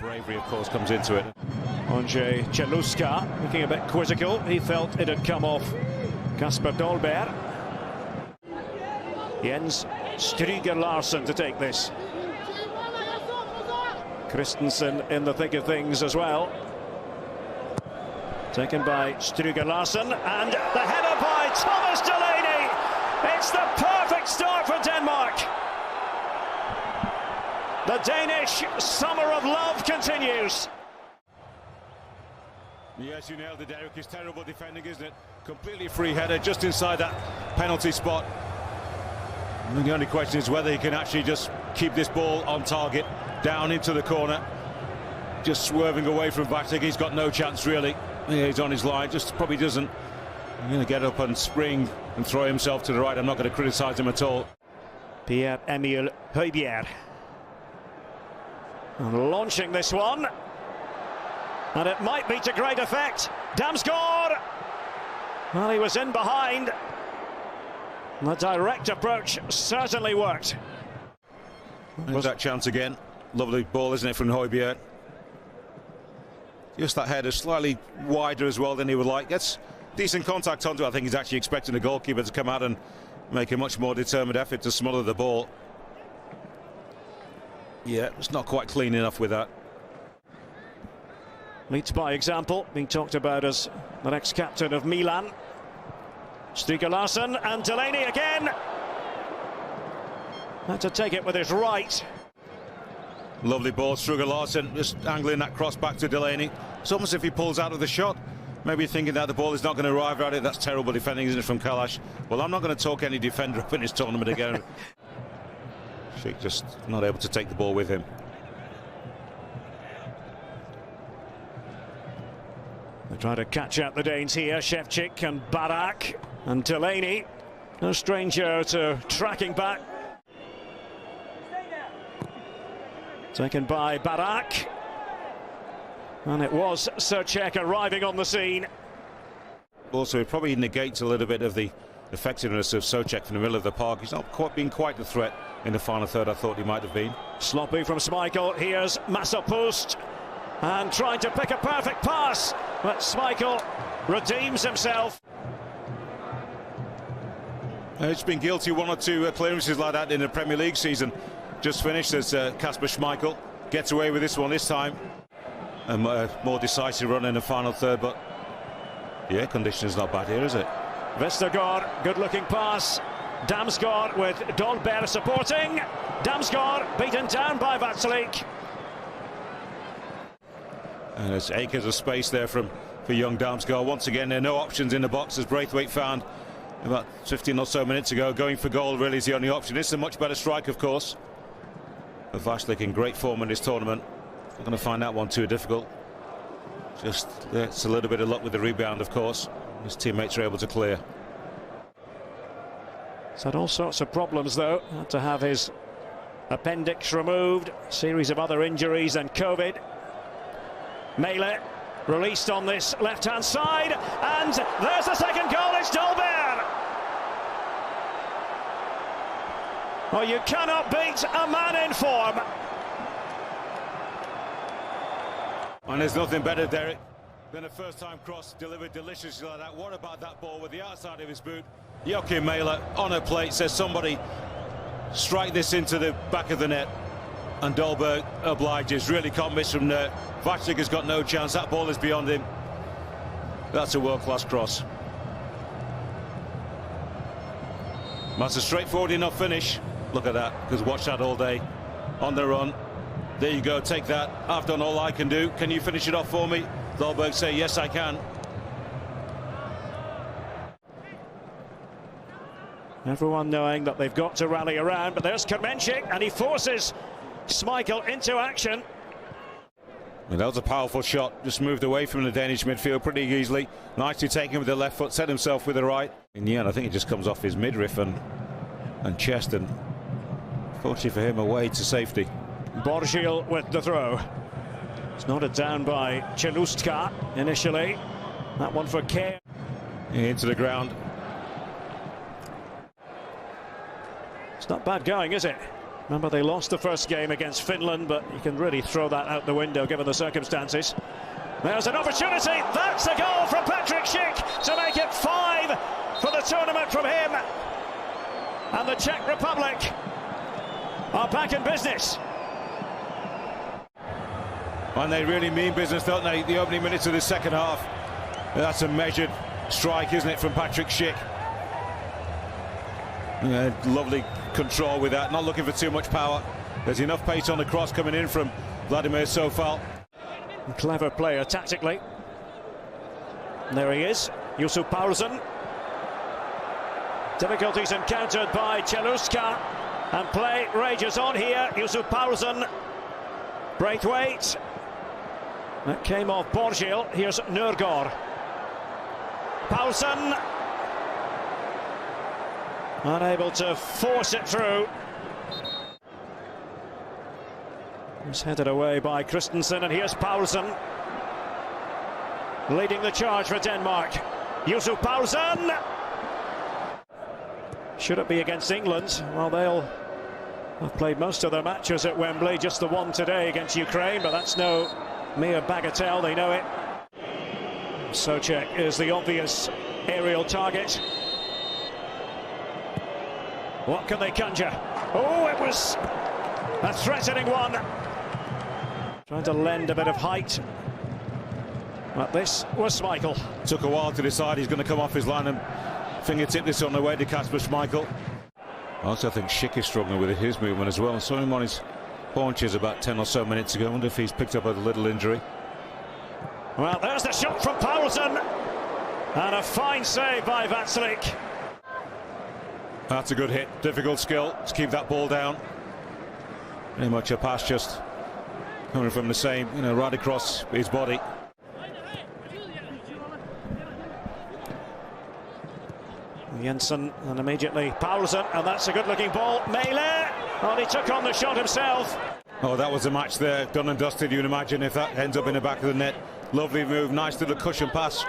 bravery, of course, comes into it. Ondřej Čeluska looking a bit quizzical. He felt it had come off Kasper Dolberg. Jens Stryger Larsen to take this. Christensen in the thick of things as well. Taken by Stryger Larsen, and the header by Thomas Delaney. It's the perfect start for Denmark. The Danish summer of love continues. Yes, you nailed it, Derek. It's terrible defending, isn't it? Completely free header just inside that penalty spot. And the only question is whether he can actually just keep this ball on target, down into the corner. Just swerving away from Vatic. He's got no chance, really. Yeah, he's on his line, just probably doesn't. He's going to get up and spring and throw himself to the right. I'm not going to criticise him at all. Pierre-Emil Højbjerg. And launching this one. And it might be to great effect. Damsgaard! Well, he was in behind. The direct approach certainly worked. There's that chance again. Lovely ball, isn't it, from Højbjerg? Just that header slightly wider as well than he would like. Gets decent contact onto it. I think he's actually expecting the goalkeeper to come out and make a much more determined effort to smother the ball. Yeah, it's not quite clean enough with that. Leads by example, being talked about as the next captain of Milan. Stryger Larsen and Delaney again. Had to take it with his right. Lovely ball, Stryger Larsen just angling that cross back to Delaney. It's almost as if he pulls out of the shot. Maybe thinking that the ball is not going to arrive at it. That's terrible defending, isn't it, from Kalash? Well, I'm not going to talk any defender up in this tournament again. Sheikh just not able to take the ball with him. They try to catch out the Danes here. Ševčík and Barak and Delaney. No stranger to tracking back. Taken by Barak. And it was Czech arriving on the scene. Also, it probably negates a little bit of the effectiveness of Souček from the middle of the park. He's not quite been quite the threat in the final third I thought he might have been. Sloppy from Schmeichel. Here's Masopust. And trying to pick a perfect pass. But Schmeichel redeems himself. He's been guilty one or two clearances like that in the Premier League season. Just finished as Kasper Schmeichel gets away with this one this time. A more decisive run in the final third, but the air conditioning's not bad here, is it? Vestergaard, good looking pass. Damsgaard with Dolberg supporting. Damsgaard beaten down by Vacilik. And there's acres of space there for young Damsgaard. Once again, there are no options in the box, as Braithwaite found about 15 or so minutes ago. Going for goal really is the only option. It's a much better strike, of course. But Vacilik in great form in this tournament. Not going to find that one too difficult. Just it's a little bit of luck with the rebound, of course. His teammates are able to clear. He's had all sorts of problems, though. Had to have his appendix removed. Series of other injuries and COVID. Mele released on this left-hand side, and there's the second goal. It's Dolberg. Well, you cannot beat a man in form. And there's nothing better, Derek, than a first-time cross delivered deliciously like that. What about that ball with the outside of his boot? Joachim Mele on a plate says, somebody strike this into the back of the net. And Dolberg obliges, really can't miss from there. Vacilik has got no chance, that ball is beyond him. That's a world-class cross. That's a straightforward enough finish. Look at that, because watch that all day. On the run. There you go, take that. I've done all I can do. Can you finish it off for me? Dolberg say, yes, I can. Everyone knowing that they've got to rally around, but there's Kermenšik, and he forces Schmeichel into action. And that was a powerful shot, just moved away from the Danish midfield pretty easily. Nicely taken with the left foot, set himself with the right. In the end, I think it just comes off his midriff and chest, and fortunately for him, away to safety. Borgil with the throw. It's nodded down by Čelustka initially. That one for K. Into the ground. It's not bad going, is it? Remember, they lost the first game against Finland, but you can really throw that out the window given the circumstances. There's an opportunity. That's a goal from Patrick Schick to make it 5 for the tournament from him. And the Czech Republic are back in business. And they really mean business, don't they? The opening minutes of the second half. That's a measured strike, isn't it, from Patrick Schick? Yeah, lovely control with that, not looking for too much power. There's enough pace on the cross coming in from Vladimir Sofal. Clever player tactically. And there he is, Yusuf Paulsen. Difficulties encountered by Cheluska, and play rages on here. Yusuf Paulsen, Braithwaite. That came off Borgil. Here's Nurgård. Paulsen, unable to force it through. It's headed away by Christensen, and here's Paulsen leading the charge for Denmark. Yusuf Paulsen. Should it be against England? Well, they'll have played most of their matches at Wembley, just the one today against Ukraine, but that's no mere bagatelle, they know it. Souček is the obvious aerial target. What can they conjure? Oh, it was a threatening one. Trying to lend a bit of height. But this was Schmeichel. Took a while to decide he's going to come off his line and fingertip this on the way to Kasper Schmeichel. I also think Schick is struggling with his movement as well. I saw him on his haunches about 10 or so minutes ago. I wonder if he's picked up a little injury. Well, there's the shot from Paulsen. And a fine save by Vatslik. That's a good hit. Difficult skill to keep that ball down. Very much a pass just coming from the same, right across his body. Jensen, and immediately Paulsen, and that's a good-looking ball. Mæhle, oh, he took on the shot himself. Oh, that was a match there, done and dusted. You'd imagine if that ends up in the back of the net. Lovely move, nice little cushion pass.